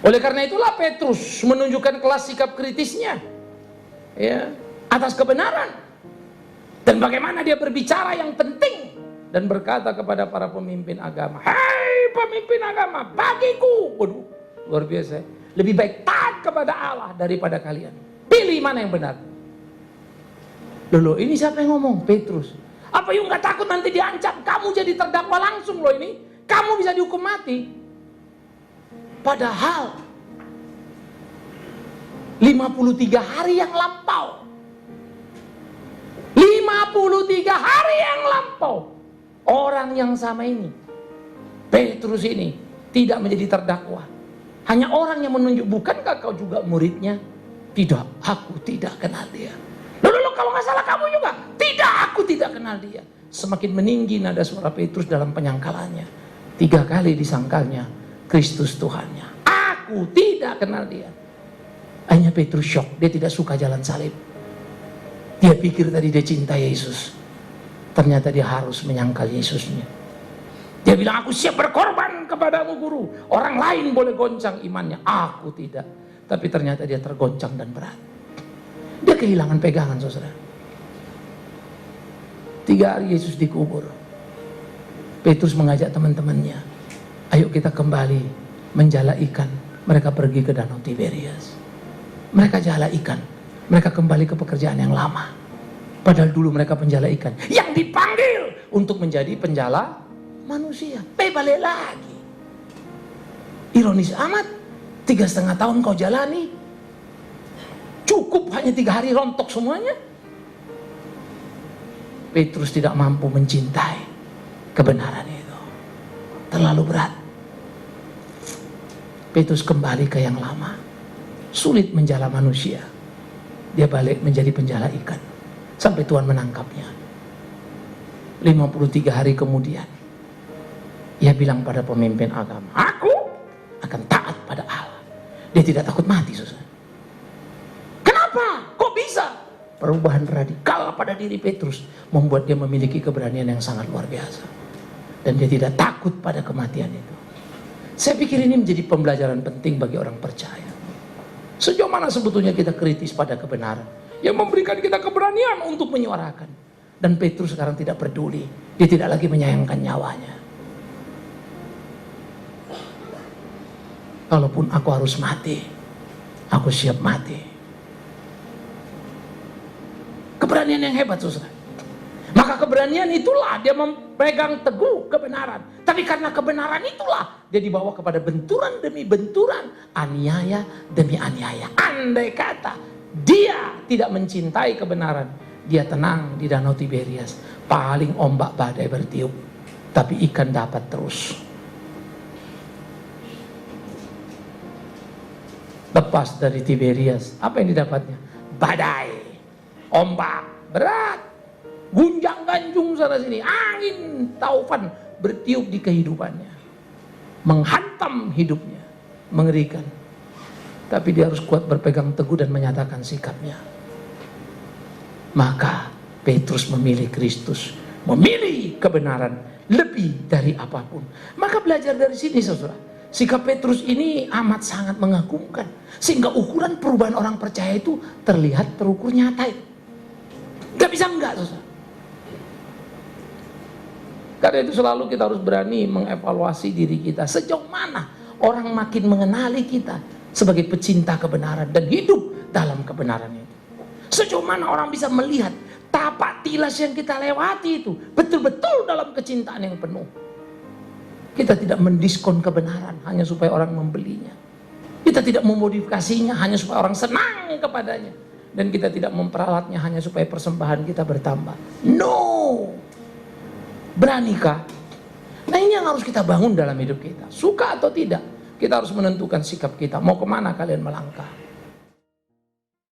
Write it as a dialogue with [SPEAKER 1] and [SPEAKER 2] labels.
[SPEAKER 1] Oleh karena itulah Petrus menunjukkan kelas sikap kritisnya, ya, atas kebenaran, dan bagaimana dia berbicara yang penting dan berkata kepada para pemimpin agama, "Hei pemimpin agama, bagiku," waduh, luar biasa, lebih baik taat kepada Allah daripada kalian. Pilih mana yang benar. Loh, ini siapa yang ngomong? Petrus. Apa you nggak takut nanti diancam? Kamu jadi terdakwa langsung loh ini. Kamu bisa dihukum mati. Padahal 53 hari yang lampau. 53 hari yang lampau. Orang yang sama ini, Petrus ini, tidak menjadi terdakwa. Hanya orang yang menunjuk, bukankah kau juga muridnya? Tidak, aku tidak kenal dia. Loh, kalau nggak salah kamu juga. Tidak, aku tidak kenal dia. Semakin meninggi nada suara Petrus dalam penyangkalannya. 3 kali disangkalnya Kristus Tuhannya. Aku tidak kenal dia. Hanya Petrus shock, dia tidak suka jalan salib. Dia pikir tadi dia cinta Yesus. Ternyata dia harus menyangkal Yesusnya. Dia bilang, aku siap berkorban kepadamu guru. Orang lain boleh goncang imannya, aku tidak. Tapi ternyata dia tergoncang dan berat. Dia kehilangan pegangan, saudara. 3 hari Yesus dikubur. Petrus mengajak teman-temannya, ayo kita kembali menjala ikan. Mereka pergi ke Danau Tiberias. Mereka jala ikan. Mereka kembali ke pekerjaan yang lama. Padahal dulu mereka penjala ikan yang dipanggil untuk menjadi penjala manusia. Balik lagi. Ironis amat. 3,5 tahun kau jalani, cukup hanya 3 hari rontok semuanya. Petrus tidak mampu mencintai kebenaran itu. Terlalu berat. Petrus kembali ke yang lama. Sulit menjala manusia. Dia balik menjadi penjala ikan. Sampai Tuhan menangkapnya. 53 hari kemudian, ia bilang pada pemimpin agama, aku akan taat pada Allah. Dia tidak takut mati, saudara. Kenapa? Kok bisa? Perubahan radikal pada diri Petrus membuat dia memiliki keberanian yang sangat luar biasa. Dan dia tidak takut pada kematian itu. Saya pikir ini menjadi pembelajaran penting bagi orang percaya. Sejauh mana sebetulnya kita kritis pada kebenaran yang memberikan kita keberanian untuk menyuarakan. Dan Petrus sekarang tidak peduli. Dia tidak lagi menyayangkan nyawanya. Kalaupun aku harus mati, aku siap mati. Keberanian yang hebat, saudara. Maka keberanian itulah dia memegang teguh kebenaran. Tapi karena kebenaran itulah dia dibawa kepada benturan demi benturan, aniaya demi aniaya. Andai kata dia tidak mencintai kebenaran, dia tenang di Danau Tiberias, paling ombak badai bertiup, tapi ikan dapat terus. Lepas dari Tiberias, apa yang didapatnya? Badai, ombak berat, gunjang ganjung sana sini, angin taufan bertiup di kehidupannya, menghantam hidupnya, mengerikan. Tapi dia harus kuat berpegang teguh dan menyatakan sikapnya. Maka Petrus memilih Kristus, memilih kebenaran lebih dari apapun. Maka belajar dari sini, saudara. Sikap Petrus ini amat sangat mengagumkan. Sehingga ukuran perubahan orang percaya itu terlihat terukur nyata. Gak bisa enggak, saudara. Karena itu selalu kita harus berani mengevaluasi diri kita. Sejauh mana orang makin mengenali kita sebagai pecinta kebenaran dan hidup dalam kebenaran itu. Sejauh mana orang bisa melihat tapak tilas yang kita lewati itu betul-betul dalam kecintaan yang penuh. Kita tidak mendiskon kebenaran hanya supaya orang membelinya. Kita tidak memodifikasinya hanya supaya orang senang kepadanya. Dan kita tidak memperalatnya hanya supaya persembahan kita bertambah. No! Beranikah? Nah, ini yang harus kita bangun dalam hidup kita. Suka atau tidak, kita harus menentukan sikap kita. Mau kemana kalian melangkah?